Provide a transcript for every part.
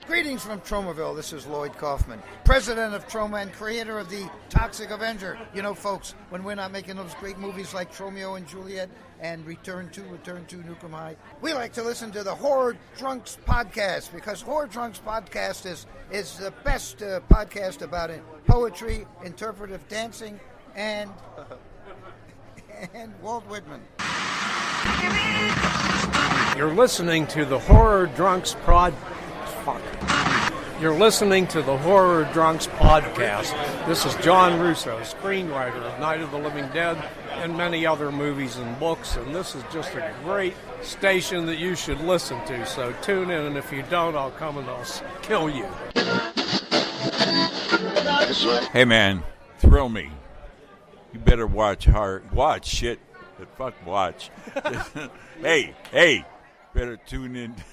Greetings from Tromaville. This is Lloyd Kaufman, president of Troma and creator of the Toxic Avenger. You know, folks, when we're not making those great movies like Tromeo and Juliet and Return to Nukem High, we like to listen to the Horror Drunks podcast, because Horror Drunks podcast is the best podcast about it. Poetry, interpretive dancing, and Walt Whitman. You're listening to the Horror Drunks You're listening to the Horror Drunks podcast. This is John Russo, screenwriter of Night of the Living Dead and many other movies and books, and this is just a great station that you should listen to. So tune in, and if you don't, I'll come and I'll kill you. Hey man, thrill me. You better watch shit. Watch. hey, better tune in to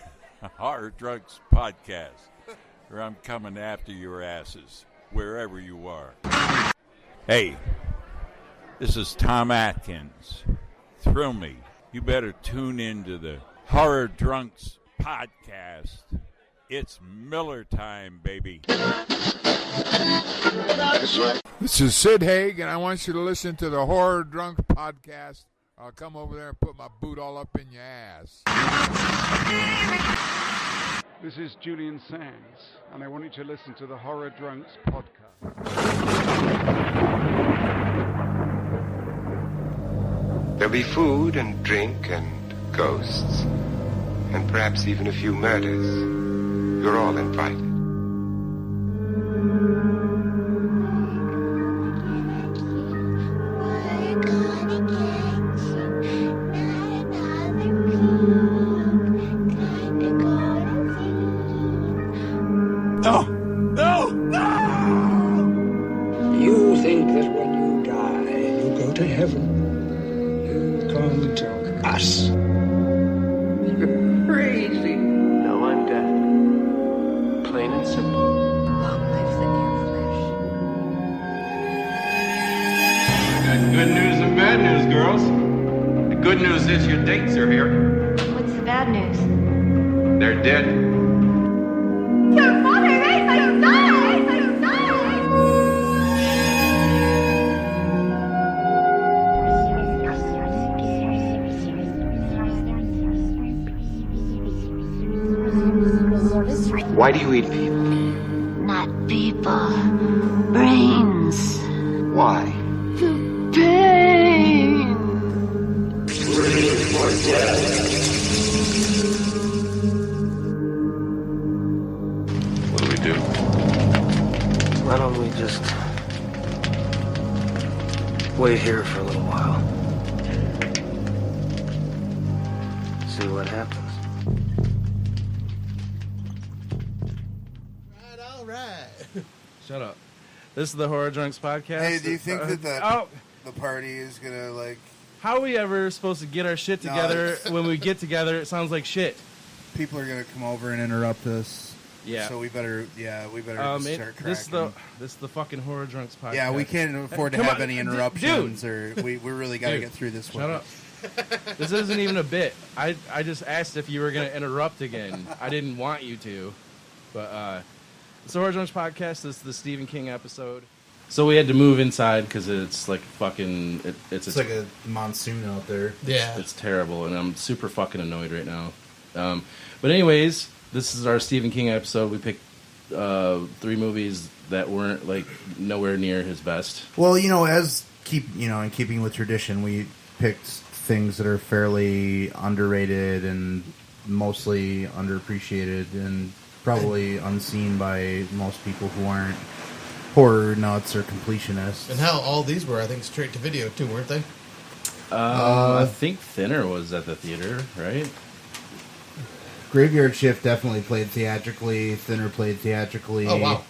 Horror Drunks podcast, or I'm coming after your asses, wherever you are. Hey, this is Tom Atkins. Thrill me. You better tune in to the Horror Drunks podcast. It's Miller time, baby. This is Sid Haig, and I want you to listen to the Horror Drunks podcast. I'll come over there and put my boot all up in your ass. This is Julian Sands, and I want you to listen to the Horror Drunks podcast. There'll be food and drink and ghosts, and perhaps even a few murders. You're all invited. You think that when you die, you go to heaven. You come to us. You're crazy. No, I'm dead. Plain and simple. Long life the near flesh. Got good news and bad news, girls. The good news is your dates are here. What's the bad news? They're dead. Your father raised my son! Why do you eat people? Not people. Brains. Why? Pain. What do we do? Why don't we just wait here for a little while? See what happens. All right. Shut up. This is the Horror Drunks podcast. Hey, do you think that the party is gonna like? How are we ever supposed to get our shit together when we get together? It sounds like shit. People are gonna come over and interrupt us. Yeah. So we better start cracking. This is the fucking Horror Drunks podcast. Yeah, we can't afford to have any interruptions, or we really got to get through this one. Shut up. This isn't even a bit. I just asked if you were going to interrupt again. I didn't want you to. But it's the Horror Drunks podcast. This is the Stephen King episode. So we had to move inside because it's like fucking... It's like a monsoon out there. Yeah. It's terrible, and I'm super fucking annoyed right now. But anyways, this is our Stephen King episode. We picked 3 movies that weren't like nowhere near his best. Well, in keeping with tradition, we picked things that are fairly underrated and mostly underappreciated and probably unseen by most people who aren't horror nuts or completionists. And hell, all these were, I think, straight to video too, weren't they? I think Thinner was at the theater, right? Graveyard Shift definitely played theatrically. Thinner played theatrically. Oh, wow.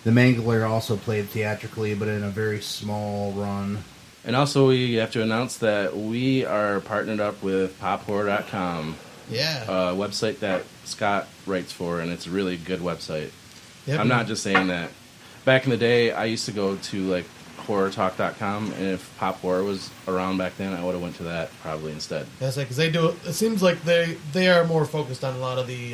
The Mangler also played theatrically, but in a very small run. And also, we have to announce that we are partnered up with pophorror.com. Yeah. A website that Scott writes for, and it's a really good website. Yep. I'm not just saying that. Back in the day, I used to go to, like, horrortalk.com, and if Pop Horror was around back then, I would have went to that probably instead. That's like, because they do. It seems like they are more focused on a lot of the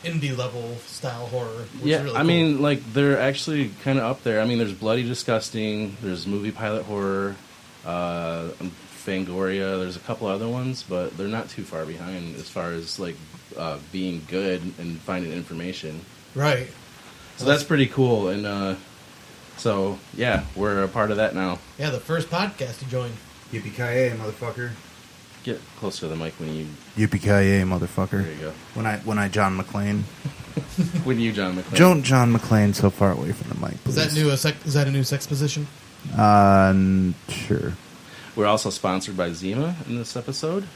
indie level style horror. Which Yeah, is really I cool. mean, like, they're actually kind of up there. I mean, there's Bloody Disgusting, there's Movie Pilot Horror, Fangoria, there's a couple other ones, but they're not too far behind as far as, like, being good and finding information. Right. So that's pretty cool, and so, yeah, we're a part of that now. Yeah, the first podcast you joined. Yippee-ki-yay, motherfucker. Get closer to the mic when you... Yippee-ki-yay, motherfucker. There you go. When I John McClane. When you John McClane. Don't John McClane so far away from the mic, please. Is that a new sex position? Sure. We're also sponsored by Zima in this episode,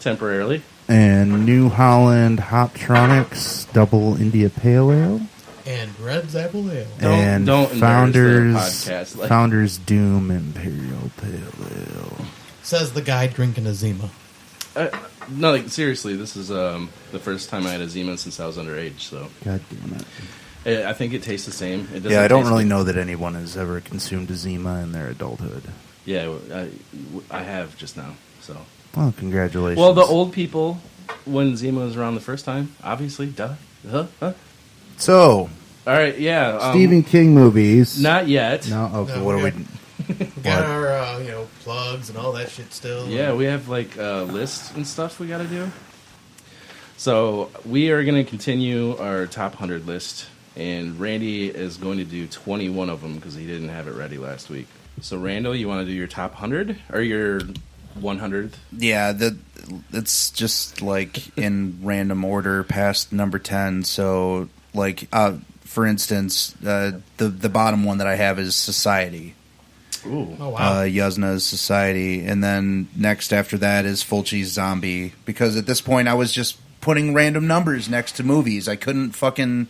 temporarily. And New Holland Hoptronics Double India Pale Ale. And Red's Apple Ale. And don't Founders embarrass the podcast, like- Founders Doom Imperial Pale Ale. Says the guy drinking a Zima. No, like, seriously, this is the first time I had a Zima since I was underage, so... God damn it. I think it tastes the same. It doesn't Yeah, I don't taste really good. know that anyone has ever consumed a Zima in their adulthood. Yeah, I have just now, so... Well, congratulations. Well, the old people, when Zima was around the first time, obviously, duh. So... All right, yeah. Stephen King movies. Not yet. No? Okay, No, what we are we... We got our plugs and all that shit still. Yeah, we have like lists and stuff we got to do. So we are going to continue our top 100 list, and Randy is going to do 21 of them because he didn't have it ready last week. So Randall, you want to do your top 100 or your 100th? Yeah, it's just like in random order past number 10. So, like, for instance, the bottom one that I have is Society. Ooh. Oh, wow. Yasna's Society. And then next after that is Fulci's Zombie. Because at this point I was just putting random numbers next to movies. I couldn't fucking...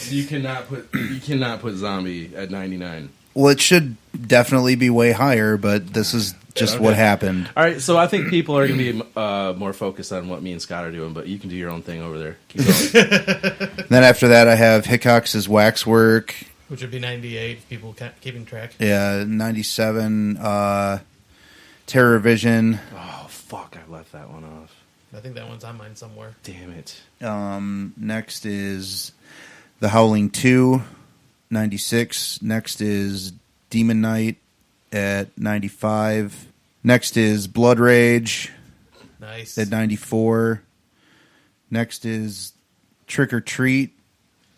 You cannot put Zombie at 99. Well, it should definitely be way higher, but this is just what happened. All right, so I think people are going to be more focused on what me and Scott are doing, but you can do your own thing over there. Keep going. Then after that I have Hickox's Waxwork. Which would be 98 if people keeping track. Yeah, 97. Terror Vision. Oh, fuck, I left that one off. I think that one's on mine somewhere. Damn it. Next is The Howling 2, 96. Next is Demon Knight at 95. Next is Blood Rage. Nice. At 94. Next is Trick or Treat.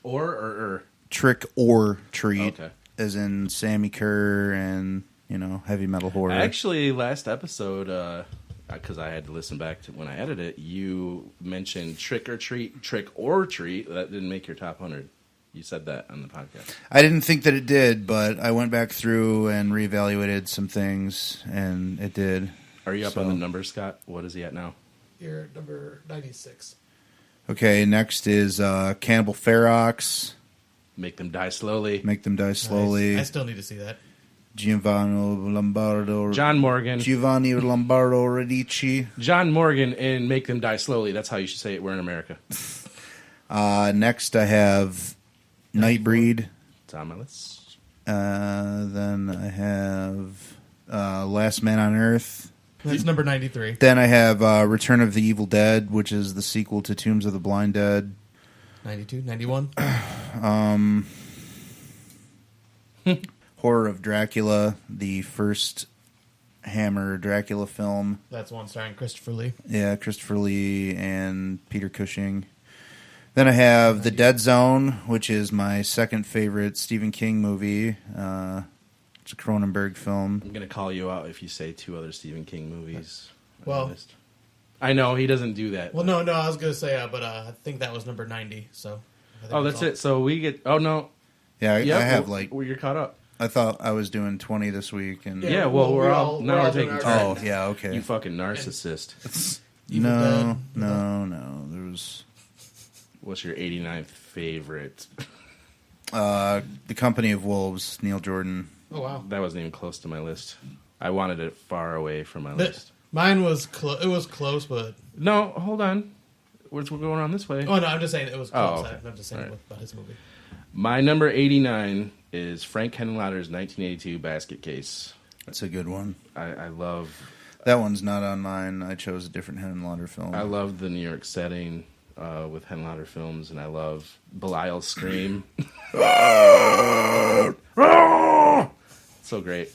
Or? Trick or Treat. Okay. As in Sammy Kerr and, heavy metal horror. Actually, last episode, because I had to listen back to when I edited it, you mentioned Trick or Treat. That didn't make your top 100. You said that on the podcast. I didn't think that it did, but I went back through and reevaluated some things, and it did. Are you up on the numbers, Scott? What is he at now? You're at number 96. Okay, next is Cannibal Ferox. Make Them Die Slowly. Make Them Die Slowly. Nice. I still need to see that. Giovanni Lombardo Radici. John Morgan in Make Them Die Slowly. That's how you should say it. We're in America. Next I have Nightbreed. It's on my list. Then I have Last Man on Earth. That's number 93. Then I have Return of the Evil Dead, which is the sequel to Tombs of the Blind Dead. 92, 91. Horror of Dracula, the first Hammer Dracula film. That's one starring Christopher Lee. Yeah, Christopher Lee and Peter Cushing. Then I have The Dead Zone, which is my second favorite Stephen King movie. It's a Cronenberg film. I'm going to call you out if you say two other Stephen King movies. Well, I know he doesn't do that. Well, no, I was going to say, but I think that was number 90. So. Oh, that's it. So we get. Oh no. Yeah, I have Well, you're caught up. I thought I was doing 20 this week, and yeah. Well, we're all taking turns. Oh, yeah, okay. You fucking narcissist. No. There was. What's your 89th favorite? The Company of Wolves, Neil Jordan. Oh wow, that wasn't even close to my list. I wanted it far away from my list. Mine was it was close, but no. Hold on, we're going on this way. Oh no, I'm just saying it was close. Oh, okay. I'm just saying right. about his movie. My number 89 is Frank Henenlotter's 1982 Basket Case. That's a good one. I love... That one's not on mine. I chose a different Henenlotter film. I love the New York setting with Henenlotter films, and I love Belial's scream. So great.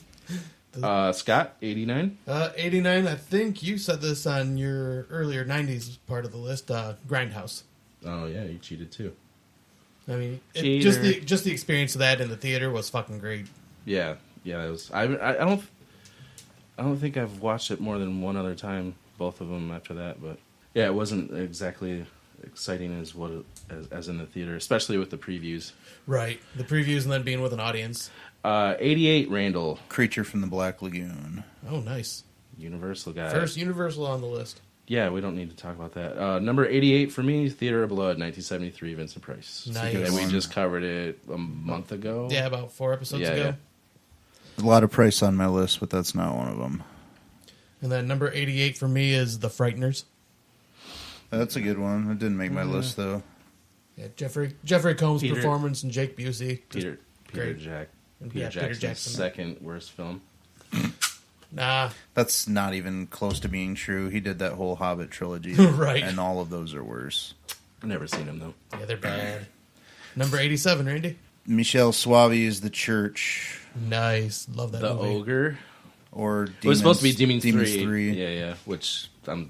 Scott, 89? 89, I think you said this on your earlier 90s part of the list, Grindhouse. Oh, yeah, you cheated too. I mean, just the experience of that in the theater was fucking great. Yeah, it was. I don't think I've watched it more than one other time, both of them after that, but yeah, it wasn't exactly exciting as in the theater, especially with the previews. Right, the previews and then being with an audience. 88, Randall. Creature from the Black Lagoon. Oh, nice. Universal guy. First Universal on the list. Yeah, we don't need to talk about that. Number 88 for me, Theater of Blood, 1973, Vincent Price. Nice. And we just covered it a month ago. Yeah, about 4 episodes ago. Yeah. A lot of Price on my list, but that's not one of them. And then number 88 for me is The Frighteners. That's a good one. It didn't make my list, though. Yeah, Jeffrey Combs' performance and Jake Busey. Peter Jackson's second worst film. Nah. That's not even close to being true. He did that whole Hobbit trilogy. Right. And all of those are worse. I've never seen them, though. Yeah, they're bad. Number 87, Randy. Michelle Suave's The Church. Nice. Love that movie. The Ogre. Or Demons, it was supposed to be Demons 3. 3. Yeah. Which I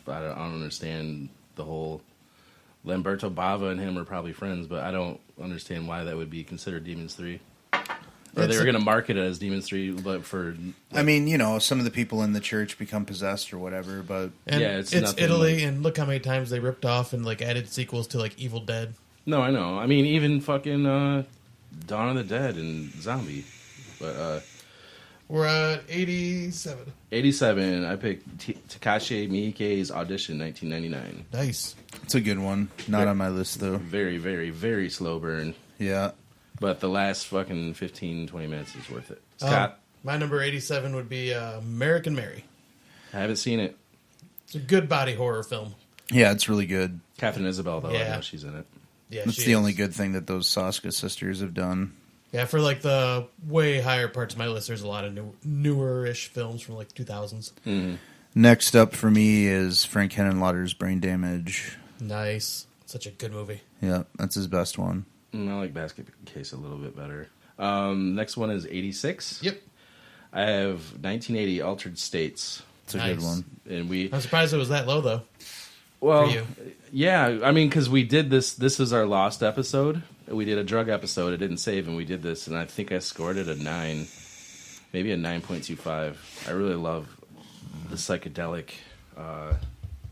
don't understand the whole... Lamberto Bava and him are probably friends, but I don't understand why that would be considered Demons 3. Or they were going to market it as Demons 3, but for... I mean, some of the people in the church become possessed or whatever, but... And yeah, it's Italy, and look how many times they ripped off and added sequels to Evil Dead. No, I know. I mean, even fucking Dawn of the Dead and Zombie. But we're at 87. 87. I picked Takashi Miike's Audition, 1999. Nice. It's a good one. Not on my list, though. Very, very, very slow burn. Yeah. But the last fucking 15, 20 minutes is worth it. Scott? My number 87 would be American Mary. I haven't seen it. It's a good body horror film. Yeah, it's really good. Catherine Isabel, though, yeah. I know she's in it. Yeah, that's the only good thing that those Soska sisters have done. Yeah, for the way higher parts of my list, there's a lot of newer-ish films from 2000s. Mm-hmm. Next up for me is Frank Henenlotter's Brain Damage. Nice. Such a good movie. Yeah, that's his best one. I like Basket Case a little bit better. Next one is 86. Yep. I have 1980 Altered States. It's a good one. And I'm surprised it was that low, though. Well, for you. Yeah, I mean, because we did this. This is our lost episode. We did a drug episode. It didn't save, and we did this, and I think I scored it a 9, maybe a 9.25. I really love the psychedelic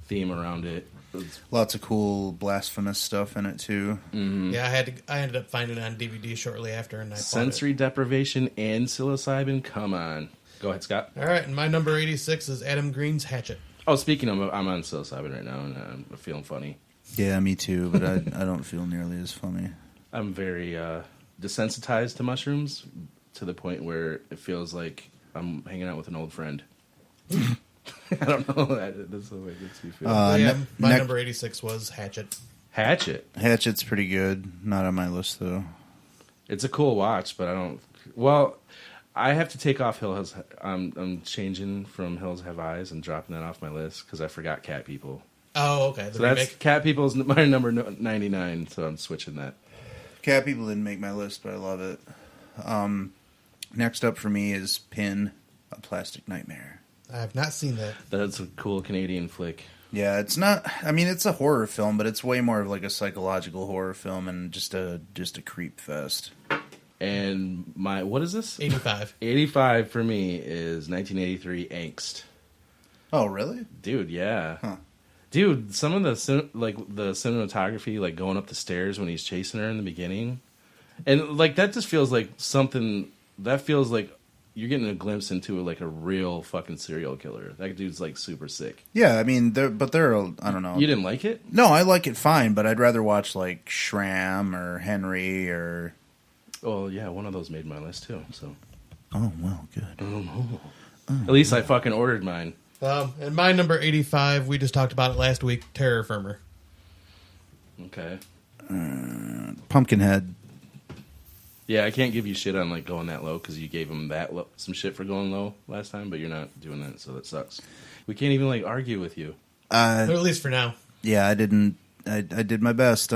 theme around it. Lots of cool blasphemous stuff in it too. Mm-hmm. Yeah, I ended up finding it on DVD shortly after, and I sensory deprivation and psilocybin. Come on, go ahead, Scott. All right, and my number 86 is Adam Green's Hatchet. Oh, speaking of, I'm on psilocybin right now, and I'm feeling funny. Yeah, me too, but I don't feel nearly as funny. I'm very desensitized to mushrooms to the point where it feels like I'm hanging out with an old friend. I don't know. That's the way it makes me feel. My number 86 was Hatchet. Hatchet's pretty good. Not on my list, though. It's a cool watch, but I don't... Well, I have to take off Hills... I'm changing from Hills Have Eyes and dropping that off my list because I forgot Cat People. Oh, okay. So that's Cat People is my number 99, so I'm switching that. Cat People didn't make my list, but I love it. Next up for me is Pin, A Plastic Nightmare. I have not seen that. That's a cool Canadian flick. Yeah, it's not... I mean, it's a horror film, but it's way more of a psychological horror film and just a creep fest. And what is this? 85. 85 for me is 1983 Angst. Oh, really? Dude, yeah. Huh. Dude, some of the cinematography, going up the stairs when he's chasing her in the beginning, and that just feels like something that feels like you're getting a glimpse into a real fucking serial killer. That dude's super sick. Yeah, I mean, I don't know. You didn't like it? No, I like it fine, but I'd rather watch Shram or Henry or. Well, yeah, one of those made my list too. So. Oh well, good. Oh. At least I fucking ordered mine. And my number 85, we just talked about it last week, Terror Firmer. Okay. Pumpkinhead. Yeah, I can't give you shit on like going that low because you gave him that some shit for going low last time, but you're not doing that, so that sucks. We can't even like argue with you. Or at least for now. Yeah, I didn't. I did my best.